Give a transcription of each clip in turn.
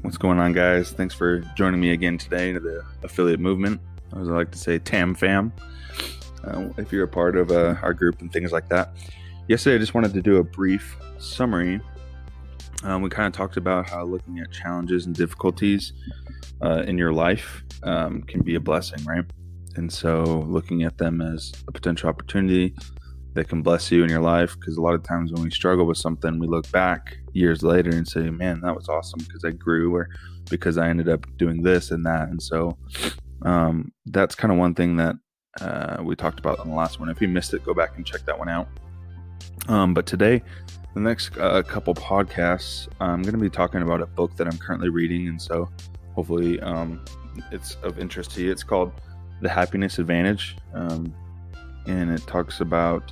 What's going on, guys? Thanks for joining me again today to the affiliate movement. As I like to say, TAM fam. If you're a part of our group and things like that. Yesterday, I just wanted to do a brief summary. We kind of talked about how looking at challenges and difficulties in your life can be a blessing, right? And so looking at them as a potential opportunity that can bless you in your life, because a lot of times when we struggle with something, we look back years later and say, man, that was awesome because I grew, or because I ended up doing this and that. And so that's kind of one thing that we talked about on the last one. If you missed it, go back and check that one out. But today, the next couple podcasts, I'm going to be talking about a book that I'm currently reading. And so hopefully it's of interest to you. It's called The Happiness Advantage. And it talks about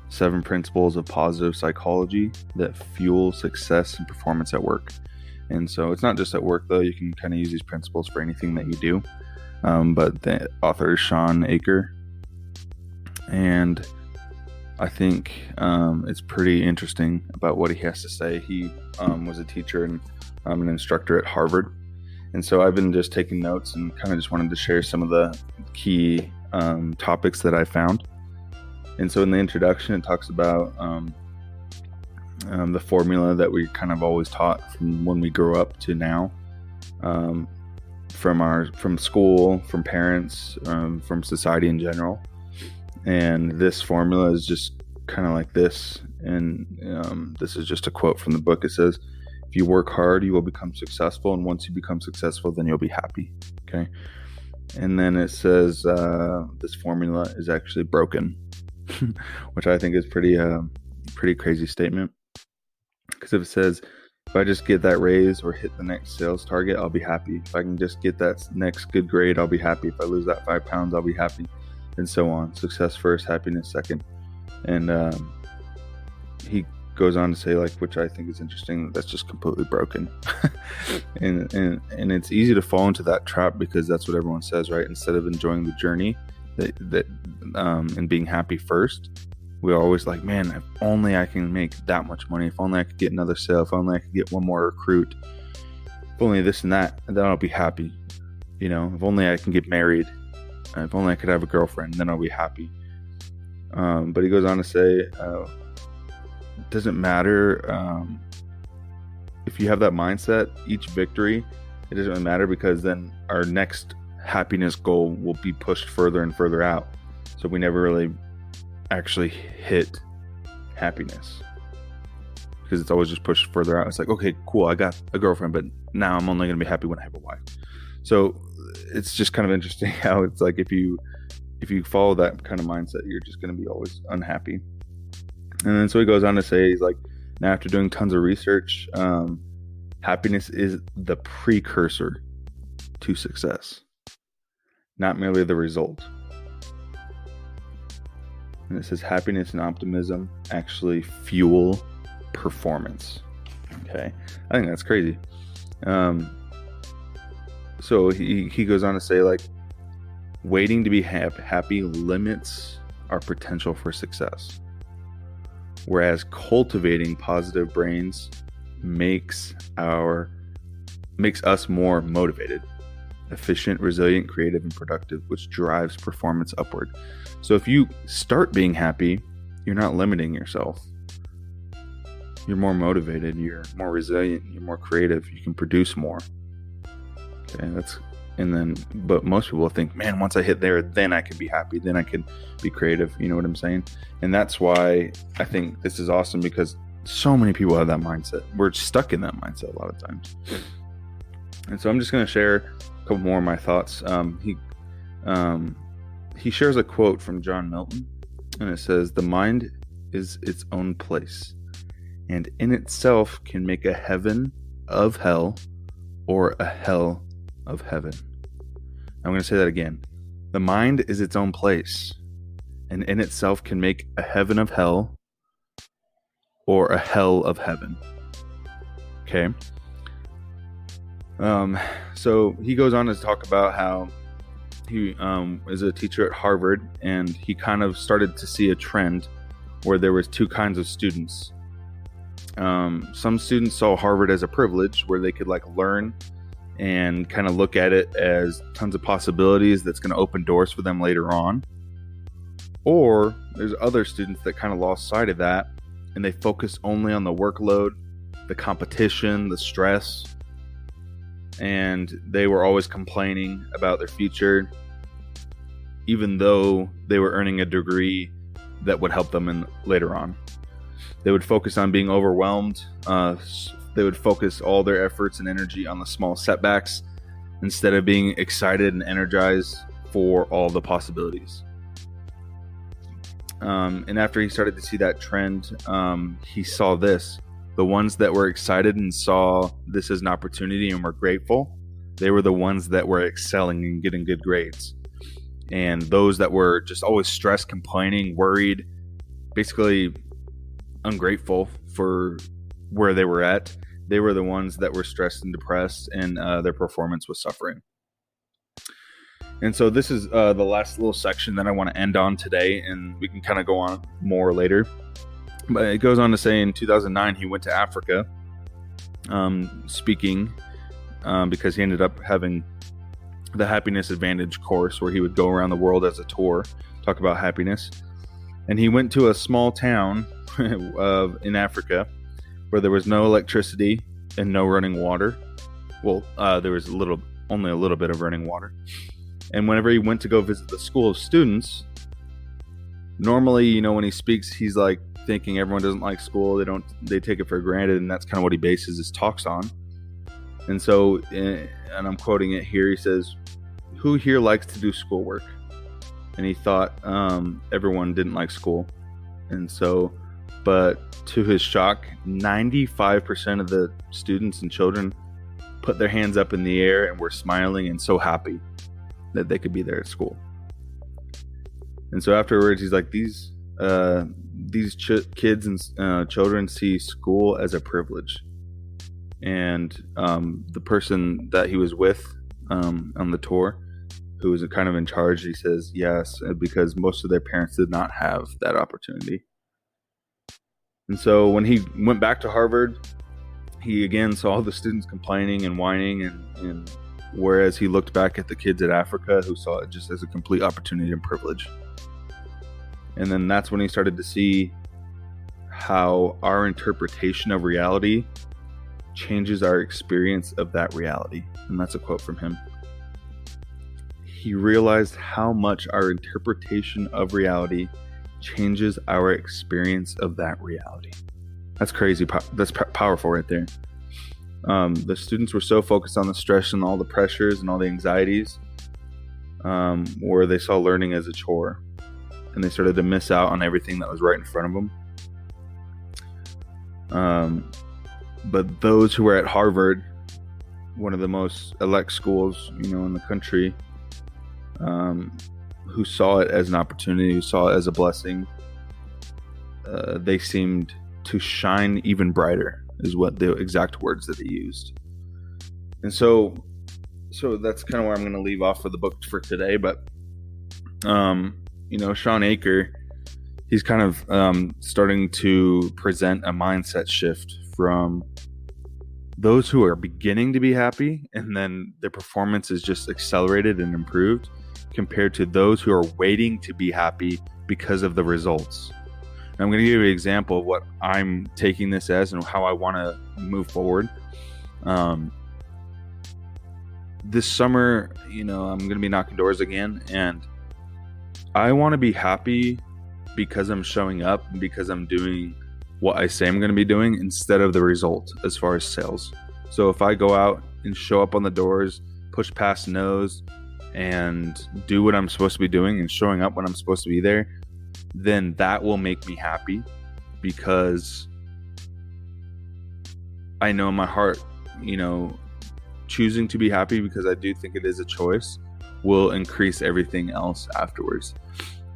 7 principles of positive psychology that fuel success and performance at work. And so it's not just at work, though. You can kind of use these principles for anything that you do. But the author is Shawn Achor. And I think it's pretty interesting about what he has to say. He was a teacher and an instructor at Harvard. And so I've been just taking notes and kind of just wanted to share some of the key topics that I found. And so in the introduction, it talks about the formula that we kind of always taught from when we grew up to now, from school, from parents, from society in general. And this formula is just kind of like this. And this is just a quote from the book. It says, if you work hard, you will become successful. And once you become successful, then you'll be happy. Okay. And then it says this formula is actually broken, which I think is pretty crazy statement. Because if it says, if I just get that raise or hit the next sales target, I'll be happy. If I can just get that next good grade, I'll be happy. If I lose that 5 pounds, I'll be happy. And so on. Success first, happiness second. And he goes on to say, like, which I think is interesting, that's just completely broken. and it's easy to fall into that trap because that's what everyone says, right? Instead of enjoying the journey and being happy first, we're always like, man, if only I can make that much money, if only I could get another sale, if only I could get one more recruit, if only this and that, and then I'll be happy. You know, if only I can get married, if only I could have a girlfriend, then I'll be happy. But he goes on to say, it doesn't matter if you have that mindset, each victory, it doesn't really matter, because then our next happiness goal will be pushed further and further out. So we never really actually hit happiness because it's always just pushed further out. It's like, okay, cool, I got a girlfriend, but now I'm only going to be happy when I have a wife. So it's just kind of interesting how it's like if you follow that kind of mindset, you're just going to be always unhappy. And then so he goes on to say, he's like, now after doing tons of research, happiness is the precursor to success, not merely the result. And it says happiness and optimism actually fuel performance. Okay, I think that's crazy. So he goes on to say, like, waiting to be happy limits our potential for success, whereas cultivating positive brains makes us more motivated, efficient, resilient, creative, and productive, which drives performance upward. So if you start being happy, you're not limiting yourself. You're more motivated, you're more resilient, you're more creative, you can produce more. Okay, but most people think, man, once I hit there, then I can be happy, then I can be creative. You know what I'm saying? And that's why I think this is awesome, because so many people have that mindset. We're stuck in that mindset a lot of times. And so I'm just going to share a couple more of my thoughts. He shares a quote from John Milton, and it says, the mind is its own place, and in itself can make a heaven of hell or a hell of heaven. I'm going to say that again. The mind is its own place, and in itself can make a heaven of hell or a hell of heaven. Okay. So he goes on to talk about how he is a teacher at Harvard, and he kind of started to see a trend where there was 2 kinds of students. Some students saw Harvard as a privilege where they could learn and kind of look at it as tons of possibilities that's going to open doors for them later on. Or there's other students that kind of lost sight of that and they focus only on the workload, the competition, the stress, and they were always complaining about their future, even though they were earning a degree that would help them later on. They would focus on being overwhelmed. They would focus all their efforts and energy on the small setbacks instead of being excited and energized for all the possibilities. And after he started to see that trend, he saw this. The ones that were excited and saw this as an opportunity and were grateful, they were the ones that were excelling and getting good grades. And those that were just always stressed, complaining, worried, basically ungrateful for where they were at, they were the ones that were stressed and depressed, and their performance was suffering. And so this is the last little section that I want to end on today, and we can kind of go on more later. But it goes on to say in 2009, he went to Africa speaking because he ended up having the Happiness Advantage course where he would go around the world as a tour, talk about happiness. And he went to a small town in Africa where there was no electricity and no running water. Well, there was only a little bit of running water. And whenever he went to go visit the school of students, normally, when he speaks, he's like thinking everyone doesn't like school. They take it for granted, and that's kind of what he bases his talks on. And so, and I'm quoting it here, he says, "Who here likes to do schoolwork?" And he thought everyone didn't like school. And so, but to his shock, 95% of the students and children put their hands up in the air and were smiling and so happy that they could be there at school. And so afterwards, he's like, these kids and children see school as a privilege. And the person that he was with on the tour, who was kind of in charge, he says yes, because most of their parents did not have that opportunity. And so when he went back to Harvard, he again saw the students complaining and whining, and whereas he looked back at the kids at Africa who saw it just as a complete opportunity and privilege. And then that's when he started to see how our interpretation of reality changes our experience of that reality. And that's a quote from him. He realized how much our interpretation of reality changes our experience of that reality. That's crazy. That's powerful right there. The students were so focused on the stress and all the pressures and all the anxieties, where they saw learning as a chore, and they started to miss out on everything that was right in front of them. But those who were at Harvard, one of the most elect schools, in the country, who saw it as an opportunity, who saw it as a blessing, they seemed to shine even brighter, is what the exact words that he used. And so that's kind of where I'm going to leave off for the book for today. But Shawn Achor, he's kind of starting to present a mindset shift from those who are beginning to be happy and then their performance is just accelerated and improved, compared to those who are waiting to be happy because of the results. And I'm going to give you an example of what I'm taking this as and how I want to move forward. This summer, I'm going to be knocking doors again, and I want to be happy because I'm showing up and because I'm doing what I say I'm going to be doing instead of the result as far as sales. So if I go out and show up on the doors, push past no's, and do what I'm supposed to be doing and showing up when I'm supposed to be there, then that will make me happy, because I know in my heart, choosing to be happy, because I do think it is a choice, will increase everything else afterwards.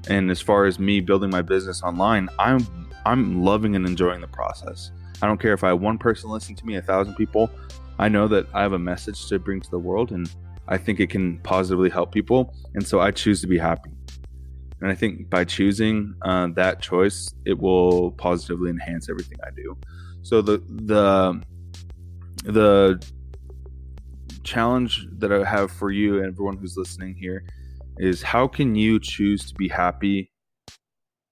And as far as me building my business online, I'm loving and enjoying the process. I don't care if I have one person listening to me, 1,000 people. I know that I have a message to bring to the world, and I think it can positively help people. And so I choose to be happy. And I think by choosing that choice, it will positively enhance everything I do. So the challenge that I have for you and everyone who's listening here is, how can you choose to be happy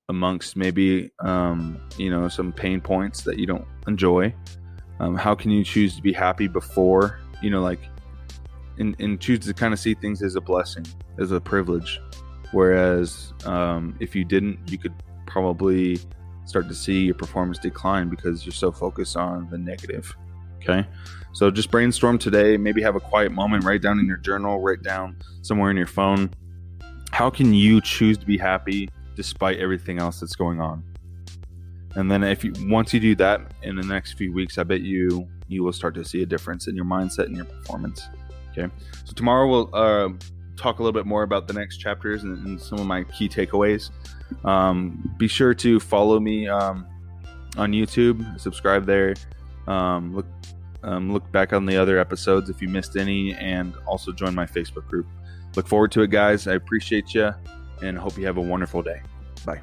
amongst maybe some pain points that you don't enjoy? How can you choose to be happy before, and choose to kind of see things as a blessing, as a privilege? Whereas if you didn't, you could probably start to see your performance decline because you're so focused on the negative. Okay. So just brainstorm today, maybe have a quiet moment, write down in your journal, write down somewhere in your phone. How can you choose to be happy despite everything else that's going on? And then once you do that in the next few weeks, I bet you will start to see a difference in your mindset and your performance. Okay. So tomorrow we'll talk a little bit more about the next chapters and some of my key takeaways. Be sure to follow me on YouTube, subscribe there. Look back on the other episodes if you missed any, and also join my Facebook group. Look forward to it, guys. I appreciate you and hope you have a wonderful day. Bye.